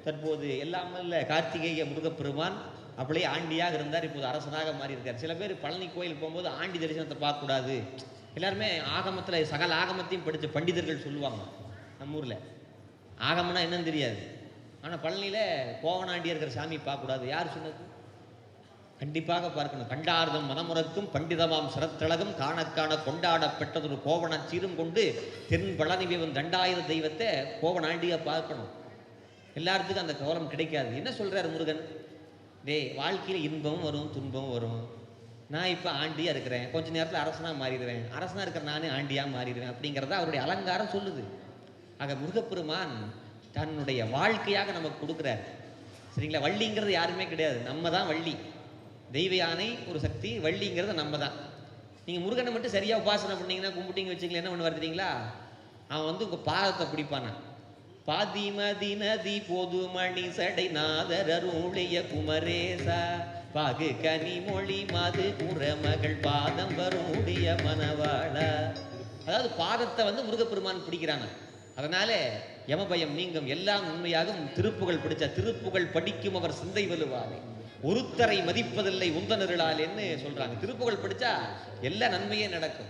தற்போது எல்லாம் இல்லை கார்த்திகேய முருகப்பெருமான் அப்படியே ஆண்டியாக இருந்தார், இப்போது அரசனாக மாறி இருக்கார். சில பேர் பழனி கோயில் போகும்போது ஆண்டி தரிசனத்தை பார்க்கக்கூடாது, எல்லாருமே ஆகமத்தில் சகல ஆகமத்தையும் படித்த பண்டிதர்கள் சொல்லுவாங்க. நம்ம ஊரில் ஆகமம்னா என்னன்னு தெரியாது, ஆனால் பழனியில் கோவனாண்டியாக இருக்கிற சாமி பார்க்கக்கூடாது. யார் சொன்னது? கண்டிப்பாக பார்க்கணும். கண்டார்தம் மனமுறக்கும் பண்டிதமாம் சிரத்தழகம் காணக்கான கொண்டாடப்பட்டதொரு கோவண சீரும் கொண்டு தென் பழனிவேவன் 2000 தெய்வத்தை கோவனாண்டியாக பார்க்கணும். எல்லாத்துக்கும் அந்த கோலம் கிடைக்காது. என்ன சொல்கிறார் முருகன்? டேய், வாழ்க்கையில் இன்பமும் வரும் துன்பமும் வரும். நான் இப்போ ஆண்டியாக இருக்கிறேன், கொஞ்சம் நேரத்தில் அரசனாக மாறிடுவேன், அரசனாக இருக்கிற நானே ஆண்டியாக மாறிடுவேன் அப்படிங்கிறத அவருடைய அலங்காரம் சொல்லுது. ஆக முருகப்பெருமான் தன்னுடைய வாழ்க்கையாக நமக்கு கொடுக்குறார். சரிங்களா? வள்ளிங்கிறது யாருமே கிடையாது, நம்ம தான் வள்ளி. தெய்வ யானை ஒரு சக்தி, வள்ளிங்கிறது நம்ம தான். நீங்கள் முருகனை மட்டும் சரியாக உபாசனை பண்ணீங்கன்னா, கும்பிட்டீங்க வச்சுங்களேன், என்ன பண்ணுவார் தெரியுங்களா? அவன் வந்து உங்கள் பாதத்தை பிடிப்பானா. பாதிமதி நதி பொது மணி சடை நாதர் அருளிய குமரேசா பாகு கனி மொழி மது குரமகள் பாதம் வருடைய மனவாளா. அதாவது பாதத்தை வந்து முருகப்பெருமான் பிடிக்கிறான. அதனால யமபயம் நீங்கும், எல்லாம் உண்மையாகும். திருப்புகள் படித்த திருப்புகள் படிக்கும் அவர் சிந்தை வலுவாலே ஒருத்தரை மதிப்பதில்லை உந்தனருளால் என்ன சொல்றாங்க. திருப்புகள் படிச்சா எல்லா நன்மையே நடக்கும்.